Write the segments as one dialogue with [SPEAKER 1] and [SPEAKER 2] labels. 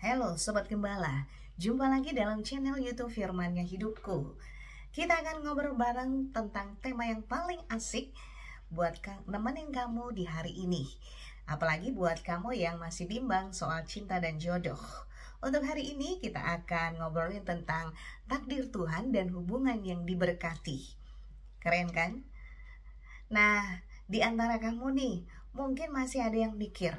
[SPEAKER 1] Halo Sobat Gembala, jumpa lagi dalam channel YouTube Firman-Nya Hidupku. Kita akan ngobrol bareng tentang tema yang paling asik buat nemenin kamu di hari ini. Apalagi buat kamu yang masih bimbang soal cinta dan jodoh. Untuk hari ini kita akan ngobrolin tentang takdir Tuhan dan hubungan yang diberkati. Keren kan? Nah, di antara kamu nih, mungkin masih ada yang mikir,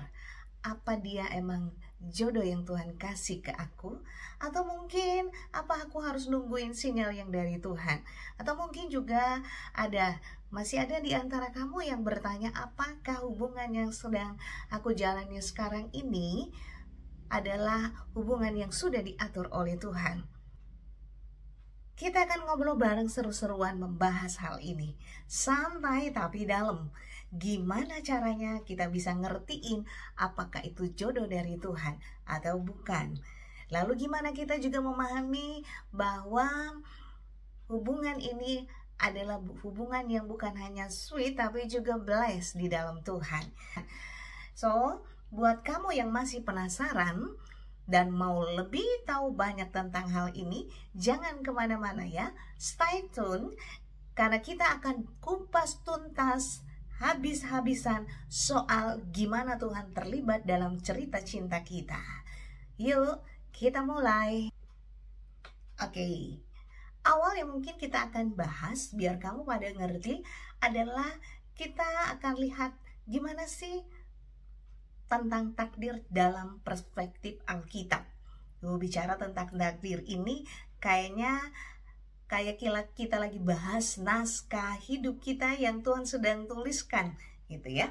[SPEAKER 1] apa dia emang jodoh yang Tuhan kasih ke aku? Atau mungkin apa aku harus nungguin sinyal yang dari Tuhan? Atau mungkin juga masih ada di antara kamu yang bertanya, apakah hubungan yang sedang aku jalani sekarang ini adalah hubungan yang sudah diatur oleh Tuhan? Kita akan ngobrol bareng seru-seruan membahas hal ini. Santai tapi dalam. Gimana caranya kita bisa ngertiin apakah itu jodoh dari Tuhan atau bukan. Lalu gimana kita juga memahami bahwa hubungan ini adalah hubungan yang bukan hanya sweet tapi juga blessed di dalam Tuhan. So, buat kamu yang masih penasaran dan mau lebih tahu banyak tentang hal ini, jangan kemana-mana ya. Stay tune, karena kita akan kupas tuntas habis-habisan soal gimana Tuhan terlibat dalam cerita cinta kita. Yuk, kita mulai. Oke, awal yang mungkin kita akan bahas, biar kamu pada ngerti, adalah kita akan lihat gimana sih tentang takdir dalam perspektif Alkitab. Bicara tentang takdir ini kayak kita lagi bahas naskah hidup kita yang Tuhan sedang tuliskan gitu ya.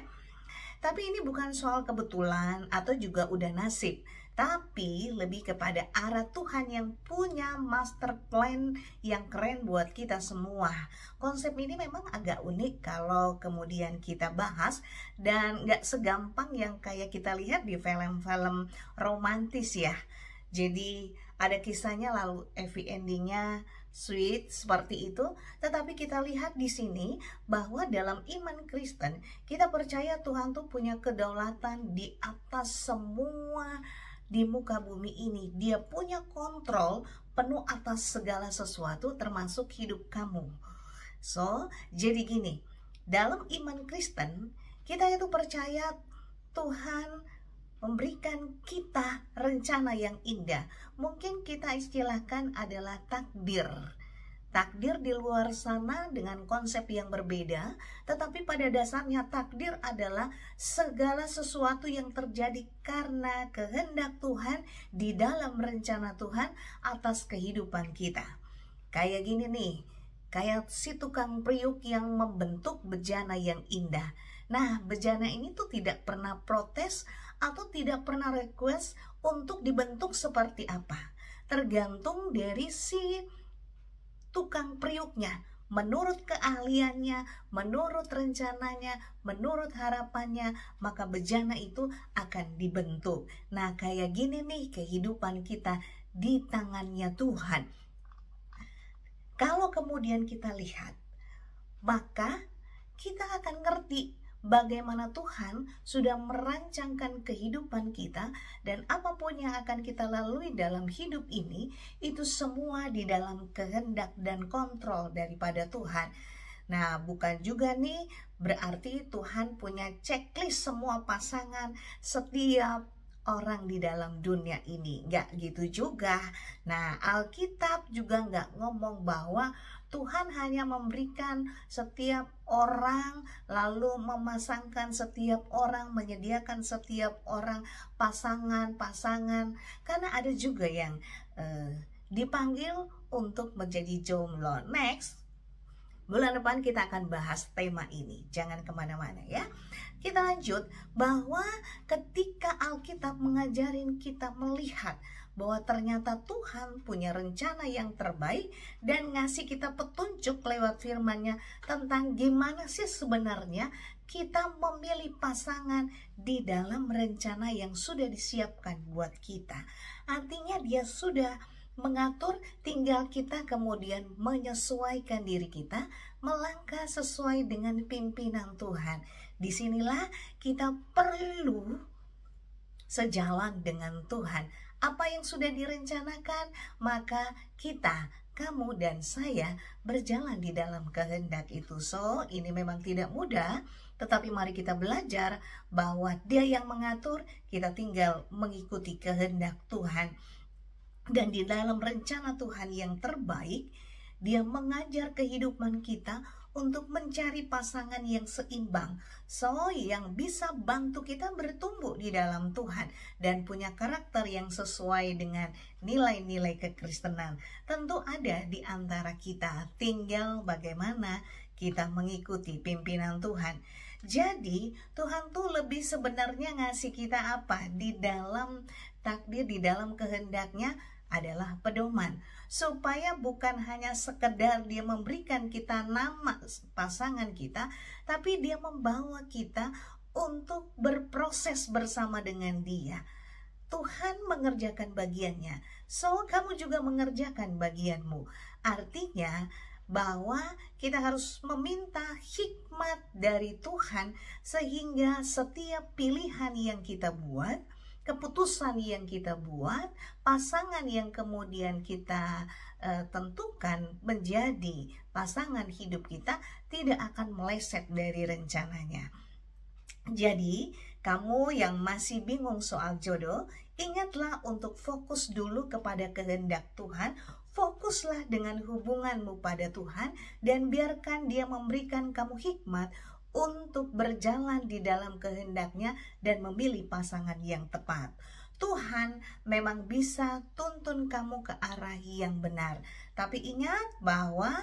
[SPEAKER 1] Tapi ini bukan soal kebetulan atau juga udah nasib, tapi lebih kepada arah Tuhan yang punya master plan yang keren buat kita semua. Konsep ini memang agak unik kalau kemudian kita bahas, dan gak segampang yang kayak kita lihat di film-film romantis ya. Jadi ada kisahnya lalu happy endingnya sweet seperti itu. Tetapi kita lihat di sini bahwa dalam iman Kristen kita percaya Tuhan tuh punya kedaulatan di atas semua di muka bumi ini. Dia punya kontrol penuh atas segala sesuatu termasuk hidup kamu. So, jadi gini, dalam iman Kristen kita itu percaya Tuhan memberikan kita rencana yang indah. Mungkin kita istilahkan adalah takdir. Takdir di luar sana dengan konsep yang berbeda, tetapi pada dasarnya takdir adalah segala sesuatu yang terjadi karena kehendak Tuhan di dalam rencana Tuhan atas kehidupan kita. Kayak gini nih, kayak si tukang priuk yang membentuk bejana yang indah. Nah, bejana ini tuh tidak pernah protes atau tidak pernah request untuk dibentuk seperti apa. Tergantung dari si tukang priuknya, menurut keahliannya, menurut rencananya, menurut harapannya, maka bejana itu akan dibentuk. Nah, kayak gini nih kehidupan kita di tangannya Tuhan. Kalau kemudian kita lihat, maka kita akan ngerti bagaimana Tuhan sudah merancangkan kehidupan kita, dan apapun yang akan kita lalui dalam hidup ini, itu semua di dalam kehendak dan kontrol daripada Tuhan. Nah, bukan juga nih berarti Tuhan punya checklist semua pasangan setiap orang di dalam dunia ini. Nggak gitu juga. Nah, Alkitab juga nggak ngomong bahwa Tuhan hanya memberikan setiap orang, lalu memasangkan setiap orang, menyediakan setiap orang pasangan-pasangan. Karena ada juga yang dipanggil untuk menjadi jomblo. Next, bulan depan kita akan bahas tema ini. Jangan kemana-mana ya. Kita lanjut bahwa ketika Alkitab mengajarin kita melihat bahwa ternyata Tuhan punya rencana yang terbaik dan ngasih kita petunjuk lewat firman-Nya tentang gimana sih sebenarnya kita memilih pasangan di dalam rencana yang sudah disiapkan buat kita. Artinya dia sudah mengatur, tinggal kita kemudian menyesuaikan diri kita, melangkah sesuai dengan pimpinan Tuhan. Disinilah kita perlu sejalan dengan Tuhan, apa yang sudah direncanakan, maka kita, kamu dan saya berjalan di dalam kehendak itu. So, ini memang tidak mudah, tetapi mari kita belajar bahwa Dia yang mengatur, kita tinggal mengikuti kehendak Tuhan. Dan di dalam rencana Tuhan yang terbaik, Dia mengajar kehidupan kita untuk mencari pasangan yang seimbang, so yang bisa bantu kita bertumbuh di dalam Tuhan dan punya karakter yang sesuai dengan nilai-nilai kekristenan. Tentu ada di antara kita, tinggal bagaimana kita mengikuti pimpinan Tuhan. Jadi Tuhan tuh lebih sebenarnya ngasih kita apa di dalam takdir, di dalam kehendaknya adalah pedoman, supaya bukan hanya sekedar Dia memberikan kita nama pasangan kita, tapi Dia membawa kita untuk berproses bersama dengan Dia. Tuhan mengerjakan bagiannya, so kamu juga mengerjakan bagianmu. Artinya bahwa kita harus meminta hikmat dari Tuhan, sehingga setiap pilihan yang kita buat, keputusan yang kita buat, pasangan yang kemudian kita tentukan menjadi pasangan hidup kita, tidak akan meleset dari rencananya. Jadi, kamu yang masih bingung soal jodoh, ingatlah untuk fokus dulu kepada kehendak Tuhan. Fokuslah dengan hubunganmu pada Tuhan, dan biarkan Dia memberikan kamu hikmat untuk berjalan di dalam kehendaknya dan memilih pasangan yang tepat. Tuhan memang bisa tuntun kamu ke arah yang benar, tapi ingat bahwa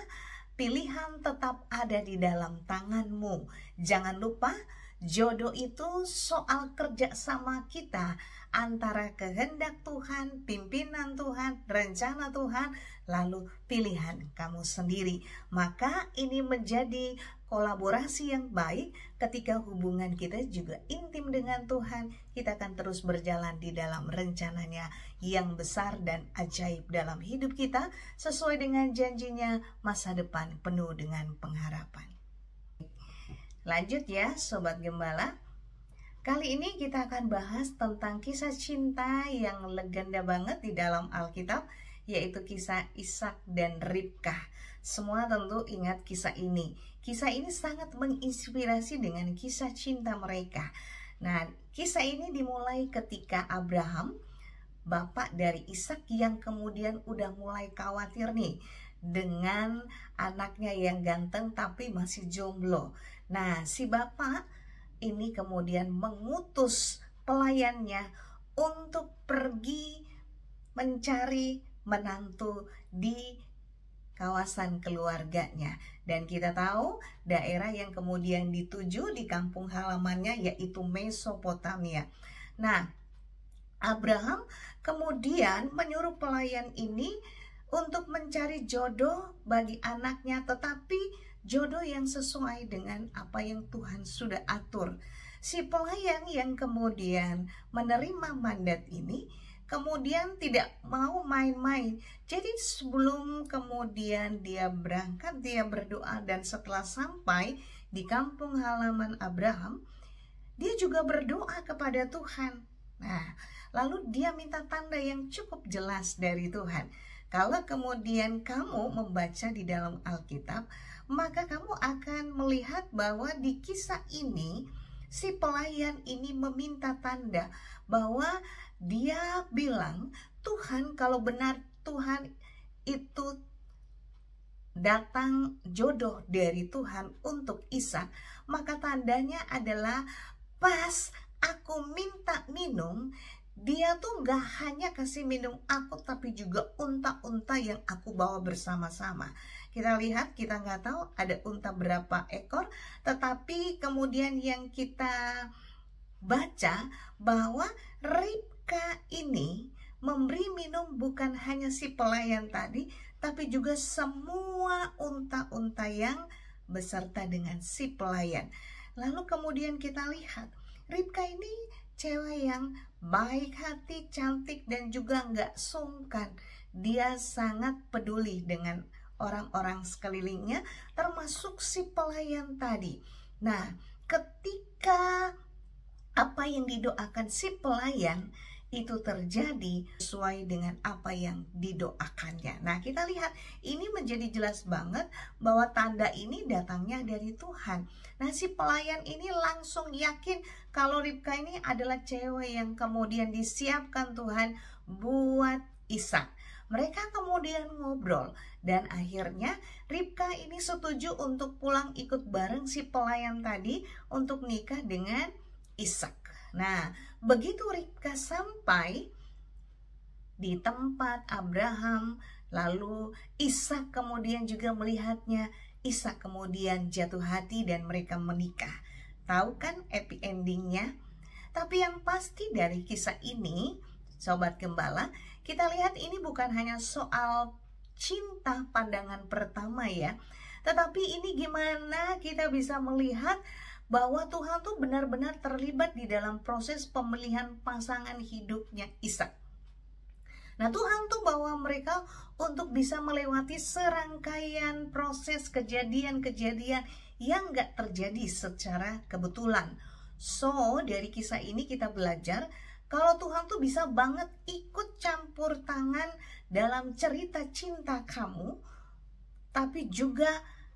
[SPEAKER 1] pilihan tetap ada di dalam tanganmu. Jangan lupa, jodoh itu soal kerja sama kita antara kehendak Tuhan, pimpinan Tuhan, rencana Tuhan, lalu pilihan kamu sendiri. Maka ini menjadi kolaborasi yang baik ketika hubungan kita juga intim dengan Tuhan. Kita akan terus berjalan di dalam rencananya yang besar dan ajaib dalam hidup kita, sesuai dengan janjinya masa depan penuh dengan pengharapan. Lanjut ya Sobat Gembala. Kali ini kita akan bahas tentang kisah cinta yang legenda banget di dalam Alkitab, yaitu kisah Ishak dan Ribkah. Semua tentu ingat kisah ini. Kisah ini sangat menginspirasi dengan kisah cinta mereka. Nah, kisah ini dimulai ketika Abraham, bapak dari Ishak, yang kemudian udah mulai khawatir nih dengan anaknya yang ganteng tapi masih jomblo. Nah, si bapak ini kemudian mengutus pelayannya untuk pergi mencari menantu di kawasan keluarganya. Dan kita tahu daerah yang kemudian dituju di kampung halamannya yaitu Mesopotamia. Nah, Abraham kemudian menyuruh pelayan ini untuk mencari jodoh bagi anaknya, tetapi jodoh yang sesuai dengan apa yang Tuhan sudah atur. Si pelayan yang kemudian menerima mandat ini kemudian tidak mau main-main. Jadi sebelum kemudian dia berangkat, dia berdoa, dan setelah sampai di kampung halaman Abraham, dia juga berdoa kepada Tuhan. Nah, lalu dia minta tanda yang cukup jelas dari Tuhan. Kalau kemudian kamu membaca di dalam Alkitab, maka kamu akan melihat bahwa di kisah ini, si pelayan ini meminta tanda bahwa dia bilang, Tuhan, kalau benar Tuhan itu datang jodoh dari Tuhan untuk Ishak, maka tandanya adalah pas aku minta minum, dia tuh gak hanya kasih minum aku, tapi juga unta-unta yang aku bawa bersama-sama. Kita lihat, kita nggak tahu ada unta berapa ekor, tetapi kemudian yang kita baca bahwa Ribkah ini memberi minum bukan hanya si pelayan tadi, tapi juga semua unta-unta yang beserta dengan si pelayan. Lalu kemudian kita lihat, Ribkah ini cewek yang baik hati, cantik, dan juga nggak sungkan. Dia sangat peduli dengan orang-orang sekelilingnya, termasuk si pelayan tadi. Nah, ketika apa yang didoakan si pelayan itu terjadi sesuai dengan apa yang didoakannya. Nah, kita lihat ini menjadi jelas banget bahwa tanda ini datangnya dari Tuhan. Nah, si pelayan ini langsung yakin kalau Ribka ini adalah cewek yang kemudian disiapkan Tuhan buat Ishak. Mereka kemudian ngobrol dan akhirnya Ribka ini setuju untuk pulang ikut bareng si pelayan tadi untuk nikah dengan Ishak. Nah, begitu Ribka sampai di tempat Abraham, lalu Ishak kemudian juga melihatnya. Ishak kemudian jatuh hati dan mereka menikah. Tahu kan happy endingnya? Tapi yang pasti dari kisah ini, Sobat Gembala, kita lihat ini bukan hanya soal cinta pandangan pertama ya, tetapi ini gimana kita bisa melihat bahwa Tuhan tuh benar-benar terlibat di dalam proses pemilihan pasangan hidupnya Ishak. Nah, Tuhan tuh bawa mereka untuk bisa melewati serangkaian proses kejadian-kejadian yang gak terjadi secara kebetulan. So, dari kisah ini kita belajar kalau Tuhan tuh bisa banget ikut campur tangan dalam cerita cinta kamu, tapi juga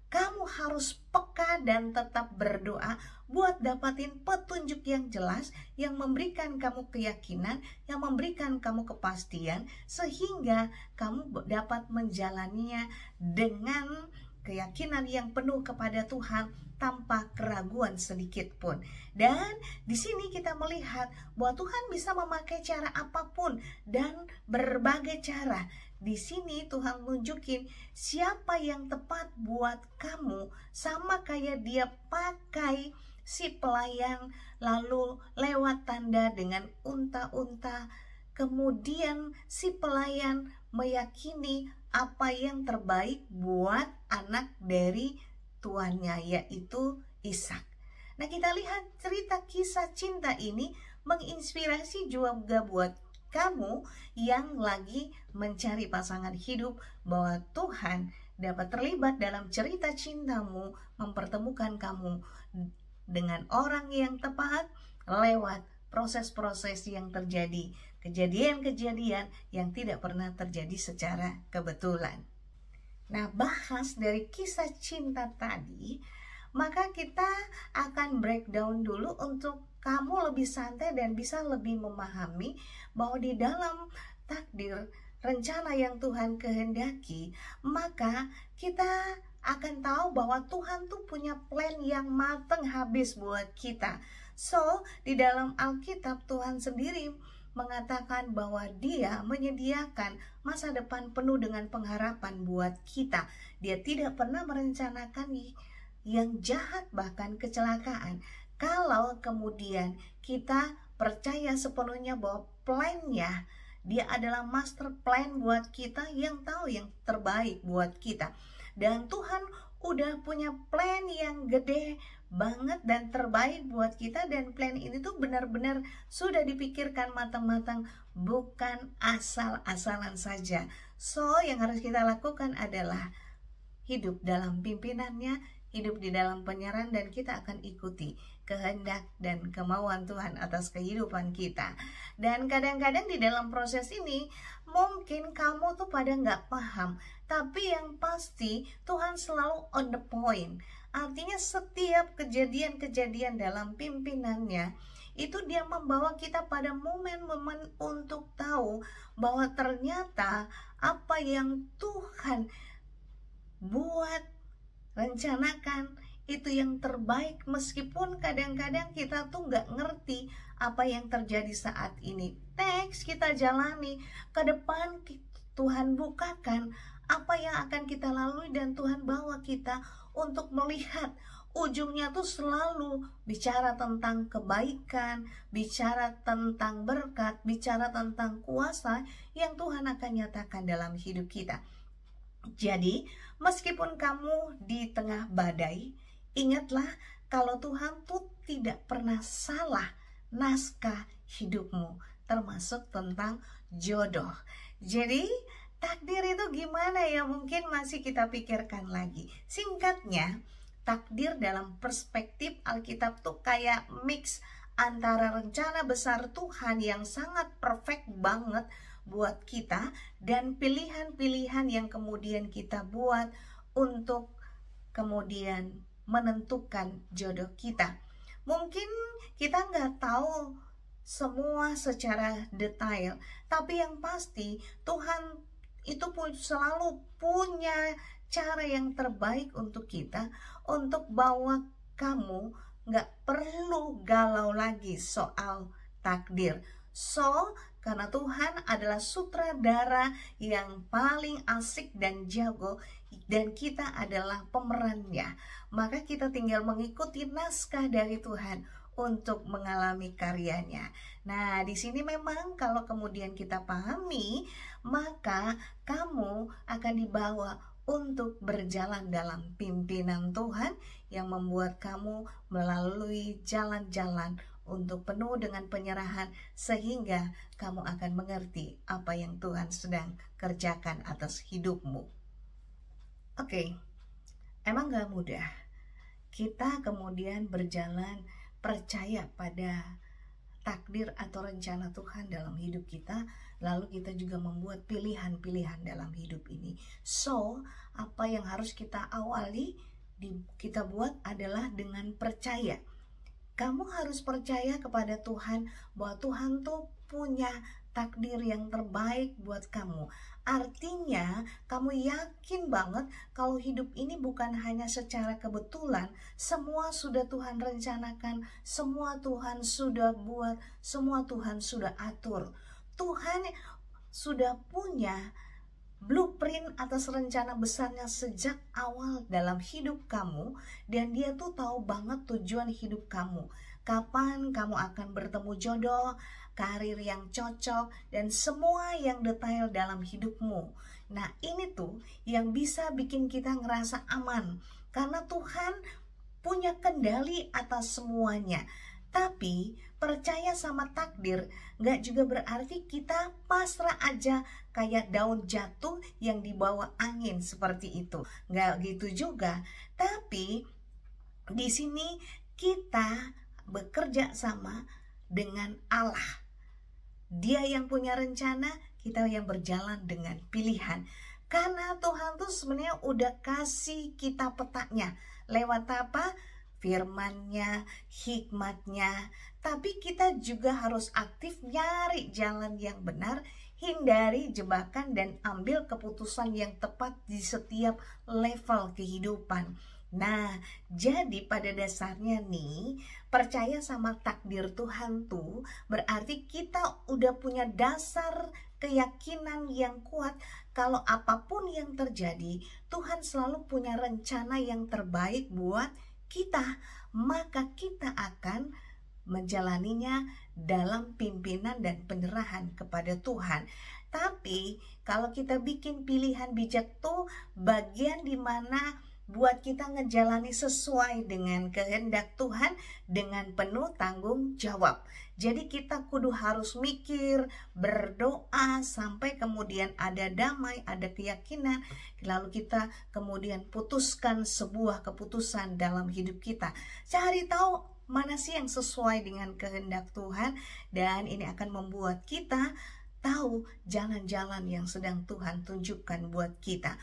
[SPEAKER 1] kamu harus peka dan tetap berdoa buat dapatin petunjuk yang jelas, yang memberikan kamu keyakinan, yang memberikan kamu kepastian, sehingga kamu dapat menjalaninya dengan keyakinan yang penuh kepada Tuhan tanpa keraguan sedikit pun. Dan di sini kita melihat bahwa Tuhan bisa memakai cara apapun dan berbagai cara. Di sini Tuhan nunjukin siapa yang tepat buat kamu, sama kayak dia pakai si pelayan lalu lewat tanda dengan unta-unta. Kemudian si pelayan meyakini apa yang terbaik buat anak dari tuannya, yaitu Ishak. Nah, kita lihat cerita kisah cinta ini menginspirasi juga buat kamu yang lagi mencari pasangan hidup, bahwa Tuhan dapat terlibat dalam cerita cintamu, mempertemukan kamu dengan orang yang tepat lewat proses-proses yang terjadi, kejadian-kejadian yang tidak pernah terjadi secara kebetulan. Nah, bahas dari kisah cinta tadi, maka kita akan breakdown dulu untuk kamu lebih santai dan bisa lebih memahami bahwa di dalam takdir rencana yang Tuhan kehendaki, maka kita akan tahu bahwa Tuhan tuh punya plan yang matang habis buat kita. So, di dalam Alkitab Tuhan sendiri mengatakan bahwa Dia menyediakan masa depan penuh dengan pengharapan buat kita. Dia tidak pernah merencanakan yang jahat, bahkan kecelakaan. Kalau kemudian kita percaya sepenuhnya bahwa plan-nya Dia adalah master plan buat kita, yang tahu yang terbaik buat kita. Dan Tuhan udah punya plan yang gede banget dan terbaik buat kita, dan plan ini tuh benar-benar sudah dipikirkan matang-matang, bukan asal-asalan saja. So, yang harus kita lakukan adalah hidup dalam pimpinannya, hidup di dalam penyerahan, dan kita akan ikuti kehendak dan kemauan Tuhan atas kehidupan kita. Dan kadang-kadang di dalam proses ini mungkin kamu tuh pada nggak paham, tapi yang pasti Tuhan selalu on the point. Artinya setiap kejadian-kejadian dalam pimpinannya itu Dia membawa kita pada momen-momen untuk tahu bahwa ternyata apa yang Tuhan buat, rencanakan, itu yang terbaik, meskipun kadang-kadang kita tuh nggak ngerti apa yang terjadi saat ini. Next, kita jalani ke depan, Tuhan bukakan apa yang akan kita lalui, dan Tuhan bawa kita untuk melihat ujungnya tuh selalu bicara tentang kebaikan, bicara tentang berkat, bicara tentang kuasa yang Tuhan akan nyatakan dalam hidup kita. Jadi, meskipun kamu di tengah badai, ingatlah kalau Tuhan tuh tidak pernah salah naskah hidupmu, termasuk tentang jodoh. Jadi, takdir itu gimana ya? Mungkin masih kita pikirkan lagi. Singkatnya, takdir dalam perspektif Alkitab tuh kayak mix antara rencana besar Tuhan yang sangat perfect banget buat kita dan pilihan-pilihan yang kemudian kita buat untuk kemudian menentukan jodoh kita. Mungkin kita nggak tahu semua secara detail, tapi yang pasti Tuhan itu selalu punya cara yang terbaik untuk kita, untuk bawa kamu nggak perlu galau lagi soal takdir. Karena Tuhan adalah sutradara yang paling asik dan jago, dan kita adalah pemerannya, maka kita tinggal mengikuti naskah dari Tuhan untuk mengalami karyanya. Nah, di sini memang kalau kemudian kita pahami, maka kamu akan dibawa untuk berjalan dalam pimpinan Tuhan yang membuat kamu melalui jalan-jalan untuk penuh dengan penyerahan, sehingga kamu akan mengerti apa yang Tuhan sedang kerjakan atas hidupmu. Oke, emang gak mudah kita kemudian berjalan percaya pada takdir atau rencana Tuhan dalam hidup kita, lalu kita juga membuat pilihan-pilihan dalam hidup ini. Apa yang harus kita awali, kita buat adalah dengan percaya. Kamu harus percaya kepada Tuhan bahwa Tuhan tuh punya takdir yang terbaik buat kamu. Artinya kamu yakin banget kalau hidup ini bukan hanya secara kebetulan, semua sudah Tuhan rencanakan, semua Tuhan sudah buat, semua Tuhan sudah atur. Tuhan sudah punya blueprint atas rencana besarnya sejak awal dalam hidup kamu, dan dia tuh tahu banget tujuan hidup kamu, kapan kamu akan bertemu jodoh, karir yang cocok, dan semua yang detail dalam hidupmu. Nah, ini tuh yang bisa bikin kita ngerasa aman, karena Tuhan punya kendali atas semuanya. Tapi percaya sama takdir gak juga berarti kita pasrah aja kayak daun jatuh yang dibawa angin seperti itu. Gak gitu juga. Tapi di sini kita bekerja sama dengan Allah. Dia yang punya rencana, kita yang berjalan dengan pilihan. Karena Tuhan tuh sebenarnya udah kasih kita petanya. Lewat apa? Firman-Nya, hikmat-Nya. Tapi kita juga harus aktif nyari jalan yang benar, hindari jebakan, dan ambil keputusan yang tepat di setiap level kehidupan. Nah, jadi pada dasarnya nih, percaya sama takdir Tuhan tuh berarti kita udah punya dasar keyakinan yang kuat kalau apapun yang terjadi, Tuhan selalu punya rencana yang terbaik buat kita, maka kita akan menjalaninya dalam pimpinan dan penyerahan kepada Tuhan. Tapi kalau kita bikin pilihan bijak tuh bagian dimana buat kita ngejalani sesuai dengan kehendak Tuhan dengan penuh tanggung jawab. Jadi kita kudu harus mikir, berdoa, sampai kemudian ada damai, ada keyakinan, lalu kita kemudian putuskan sebuah keputusan dalam hidup kita. Cari tahu mana sih yang sesuai dengan kehendak Tuhan, dan ini akan membuat kita tahu jalan-jalan yang sedang Tuhan tunjukkan buat kita.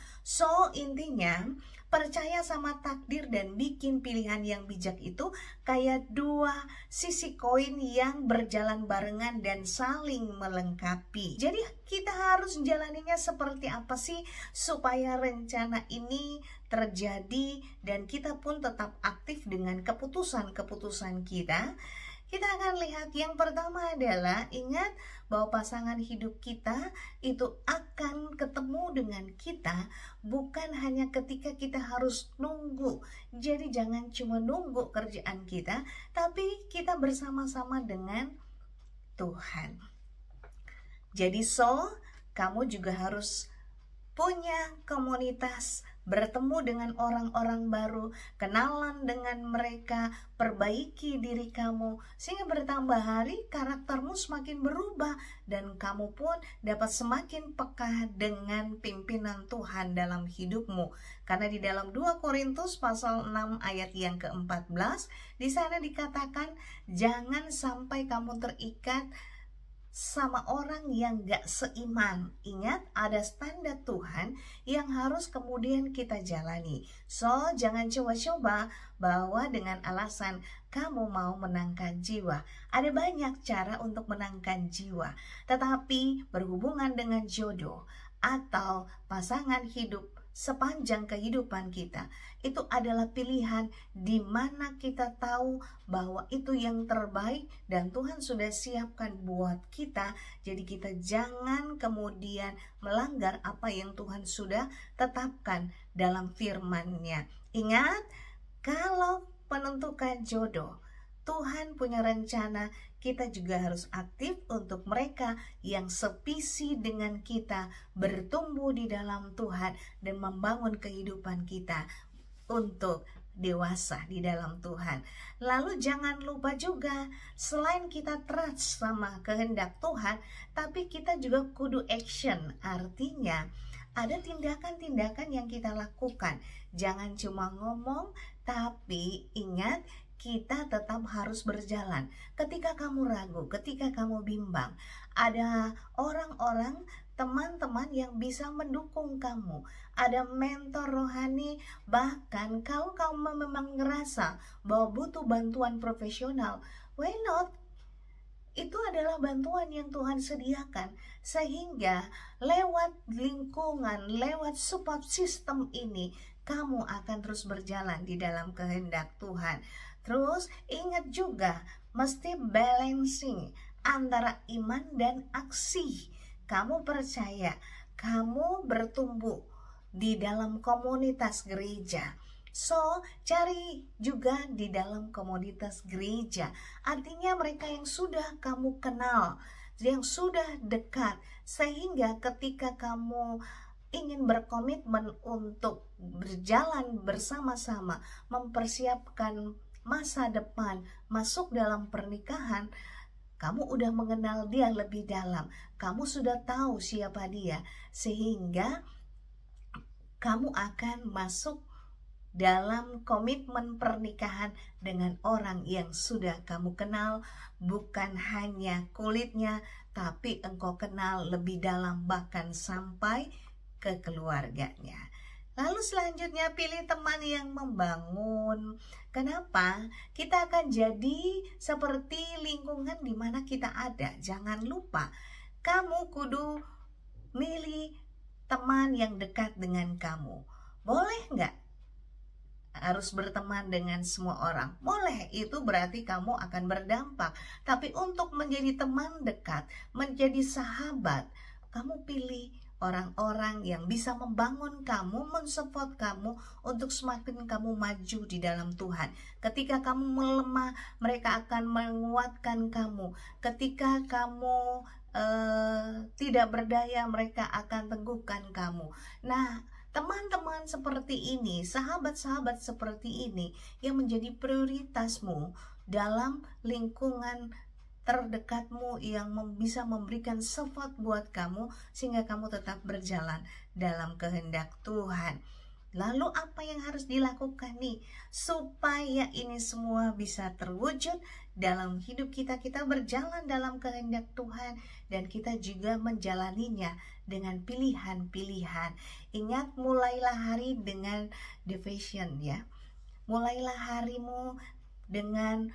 [SPEAKER 1] Intinya percaya sama takdir dan bikin pilihan yang bijak itu kayak dua sisi koin yang berjalan barengan dan saling melengkapi. Jadi kita harus menjalaninya seperti apa sih supaya rencana ini terjadi dan kita pun tetap aktif dengan keputusan-keputusan kita. Kita akan lihat yang pertama adalah ingat bahwa pasangan hidup kita itu akan ketemu dengan kita bukan hanya ketika kita harus nunggu. Jadi jangan cuma nunggu kerjaan kita, tapi kita bersama-sama dengan Tuhan. Jadi kamu juga harus punya komunitas bertemu dengan orang-orang baru, kenalan dengan mereka, perbaiki diri kamu, sehingga bertambah hari karaktermu semakin berubah dan kamu pun dapat semakin peka dengan pimpinan Tuhan dalam hidupmu. Karena di dalam 2 Korintus pasal 6 ayat yang ke-14, di sana dikatakan jangan sampai kamu terikat sama orang yang gak seiman. Ingat, ada standar Tuhan yang harus kemudian kita jalani. So, jangan coba-coba bahwa dengan alasan kamu mau menangkan jiwa. Ada banyak cara untuk menangkan jiwa, tetapi berhubungan dengan jodoh atau pasangan hidup sepanjang kehidupan kita, itu adalah pilihan di mana kita tahu bahwa itu yang terbaik dan Tuhan sudah siapkan buat kita. Jadi kita jangan kemudian melanggar apa yang Tuhan sudah tetapkan dalam firman-Nya. Ingat, kalau menentukan jodoh, Tuhan punya rencana, kita juga harus aktif untuk mereka yang sevisi dengan kita, bertumbuh di dalam Tuhan dan membangun kehidupan kita untuk dewasa di dalam Tuhan. Lalu jangan lupa juga, selain kita trust sama kehendak Tuhan, tapi kita juga kudu action. Artinya ada tindakan-tindakan yang kita lakukan. Jangan cuma ngomong, tapi ingat, kita tetap harus berjalan. Ketika kamu ragu, ketika kamu bimbang, ada orang-orang, teman-teman yang bisa mendukung kamu. Ada mentor rohani, bahkan kalau kamu memang ngerasa bahwa butuh bantuan profesional, why not? Itu adalah bantuan yang Tuhan sediakan, sehingga lewat lingkungan, lewat support system ini, kamu akan terus berjalan di dalam kehendak Tuhan. Terus ingat juga, mesti balancing antara iman dan aksi. Kamu percaya, kamu bertumbuh di dalam komunitas gereja. So, cari juga di dalam komunitas gereja. Artinya mereka yang sudah kamu kenal, yang sudah dekat, sehingga ketika kamu ingin berkomitmen untuk berjalan bersama-sama, mempersiapkan masa depan, masuk dalam pernikahan, kamu udah mengenal dia lebih dalam, kamu sudah tahu siapa dia, sehingga kamu akan masuk dalam komitmen pernikahan dengan orang yang sudah kamu kenal, bukan hanya kulitnya, tapi engkau kenal lebih dalam, bahkan sampai ke keluarganya. Lalu selanjutnya, pilih teman yang membangun. Kenapa? Kita akan jadi seperti lingkungan di mana kita ada. Jangan lupa, kamu kudu milih teman yang dekat dengan kamu. Boleh nggak harus berteman dengan semua orang? Boleh, itu berarti kamu akan berdampak. Tapi untuk menjadi teman dekat, menjadi sahabat, kamu pilih orang-orang yang bisa membangun kamu, mensupport kamu untuk semakin kamu maju di dalam Tuhan. Ketika kamu melemah, mereka akan menguatkan kamu. Ketika kamu tidak berdaya, mereka akan teguhkan kamu. Nah, teman-teman seperti ini, sahabat-sahabat seperti ini yang menjadi prioritasmu dalam lingkungan terdekatmu, yang bisa memberikan support buat kamu sehingga kamu tetap berjalan dalam kehendak Tuhan. Lalu apa yang harus dilakukan nih supaya ini semua bisa terwujud dalam hidup kita? Kita berjalan dalam kehendak Tuhan dan kita juga menjalaninya dengan pilihan-pilihan. Ingat, mulailah hari dengan devotion ya. Mulailah harimu dengan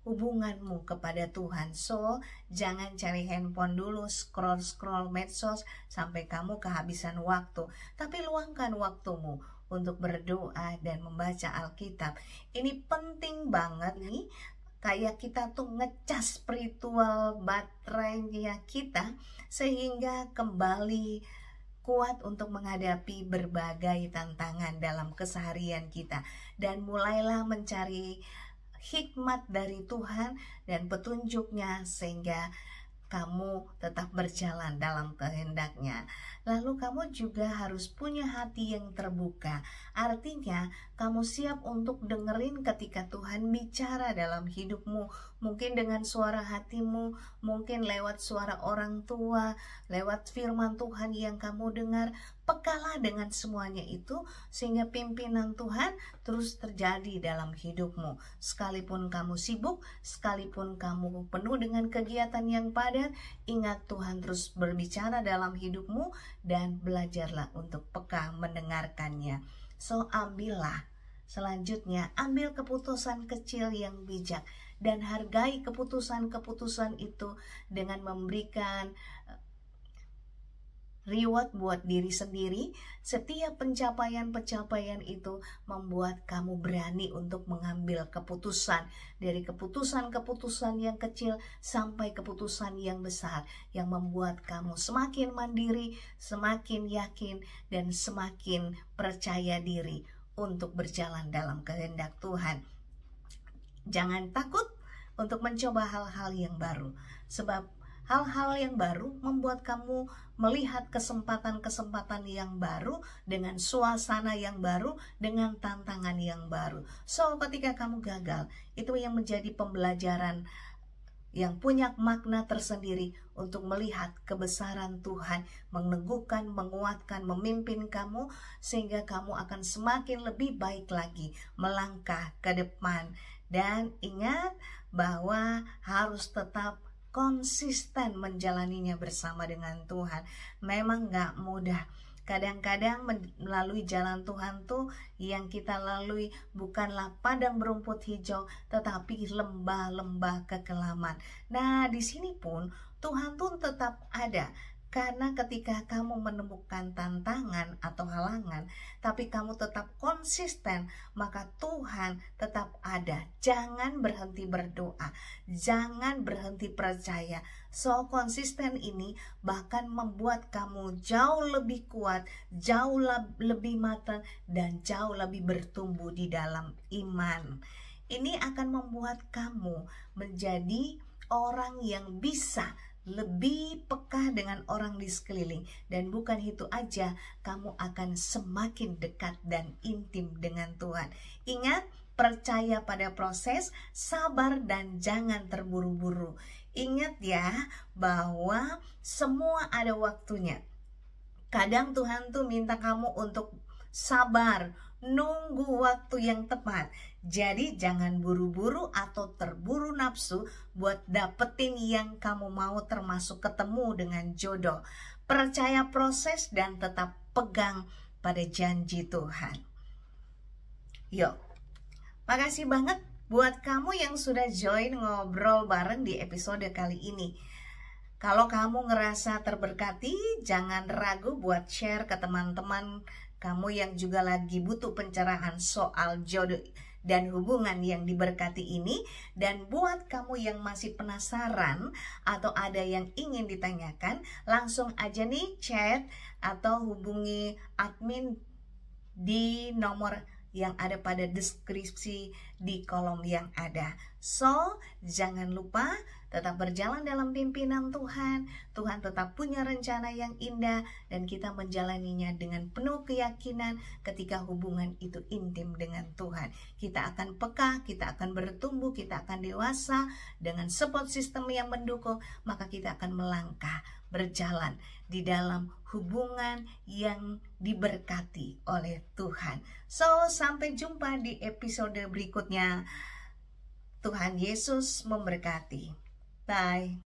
[SPEAKER 1] hubunganmu kepada Tuhan. So, jangan cari handphone dulu, scroll medsos sampai kamu kehabisan waktu. Tapi luangkan waktumu untuk berdoa dan membaca Alkitab. Ini penting banget nih. Kayak kita tuh ngecas spiritual baterainya kita, sehingga kembali kuat untuk menghadapi berbagai tantangan dalam keseharian kita. Dan mulailah mencari hikmat dari Tuhan dan petunjuknya, sehingga kamu tetap berjalan dalam kehendak-Nya. Lalu kamu juga harus punya hati yang terbuka. Artinya kamu siap untuk dengerin ketika Tuhan bicara dalam hidupmu. Mungkin dengan suara hatimu, mungkin lewat suara orang tua, lewat firman Tuhan yang kamu dengar. Pekalah dengan semuanya itu sehingga pimpinan Tuhan terus terjadi dalam hidupmu. Sekalipun kamu sibuk, sekalipun kamu penuh dengan kegiatan yang padat, ingat Tuhan terus berbicara dalam hidupmu dan belajarlah untuk peka mendengarkannya. So ambillah. Selanjutnya, ambil keputusan kecil yang bijak dan hargai keputusan-keputusan itu dengan memberikan reward buat diri sendiri. Setiap pencapaian-pencapaian itu membuat kamu berani untuk mengambil keputusan. Dari keputusan-keputusan yang kecil sampai keputusan yang besar, yang membuat kamu semakin mandiri, semakin yakin, dan semakin percaya diri untuk berjalan dalam kehendak Tuhan. Jangan takut untuk mencoba hal-hal yang baru, sebab hal-hal yang baru membuat kamu melihat kesempatan-kesempatan yang baru dengan suasana yang baru, dengan tantangan yang baru. So, ketika kamu gagal, itu yang menjadi pembelajaran yang punya makna tersendiri untuk melihat kebesaran Tuhan, meneguhkan, menguatkan, memimpin kamu, sehingga kamu akan semakin lebih baik lagi melangkah ke depan. Dan ingat bahwa harus tetap konsisten menjalaninya bersama dengan Tuhan. Memang gak mudah. Kadang-kadang melalui jalan Tuhan tuh yang kita lalui bukanlah padang berumput hijau, tetapi lembah-lembah kekelaman. Nah, di sini pun Tuhan tuh tetap ada. Karena ketika kamu menemukan tantangan atau halangan, tapi kamu tetap konsisten, maka Tuhan tetap ada. Jangan berhenti berdoa, jangan berhenti percaya. So, konsisten ini bahkan membuat kamu jauh lebih kuat, jauh lebih matang, dan jauh lebih bertumbuh di dalam iman. Ini akan membuat kamu menjadi orang yang bisa lebih peka dengan orang di sekeliling. Dan bukan itu aja, kamu akan semakin dekat dan intim dengan Tuhan. Ingat, percaya pada proses, sabar, dan jangan terburu-buru. Ingat ya, bahwa semua ada waktunya. Kadang Tuhan tuh minta kamu untuk sabar, nunggu waktu yang tepat. Jadi jangan buru-buru atau terburu nafsu buat dapetin yang kamu mau, termasuk ketemu dengan jodoh. Percaya proses dan tetap pegang pada janji Tuhan. Yuk, makasih banget buat kamu yang sudah join ngobrol bareng di episode kali ini. Kalau kamu ngerasa terberkati, jangan ragu buat share ke teman-teman kamu yang juga lagi butuh pencerahan soal jodoh dan hubungan yang diberkati ini. Dan buat kamu yang masih penasaran atau ada yang ingin ditanyakan, langsung aja nih chat atau hubungi admin di nomor yang ada pada deskripsi di kolom yang ada. So, jangan lupa tetap berjalan dalam pimpinan Tuhan. Tuhan tetap punya rencana yang indah dan kita menjalaninya dengan penuh keyakinan. Ketika hubungan itu intim dengan Tuhan, kita akan peka, kita akan bertumbuh, kita akan dewasa dengan support system yang mendukung. Maka kita akan melangkah, berjalan di dalam hubungan yang diberkati oleh Tuhan. So, sampai jumpa di episode berikutnya. Tuhan Yesus memberkati. Bye.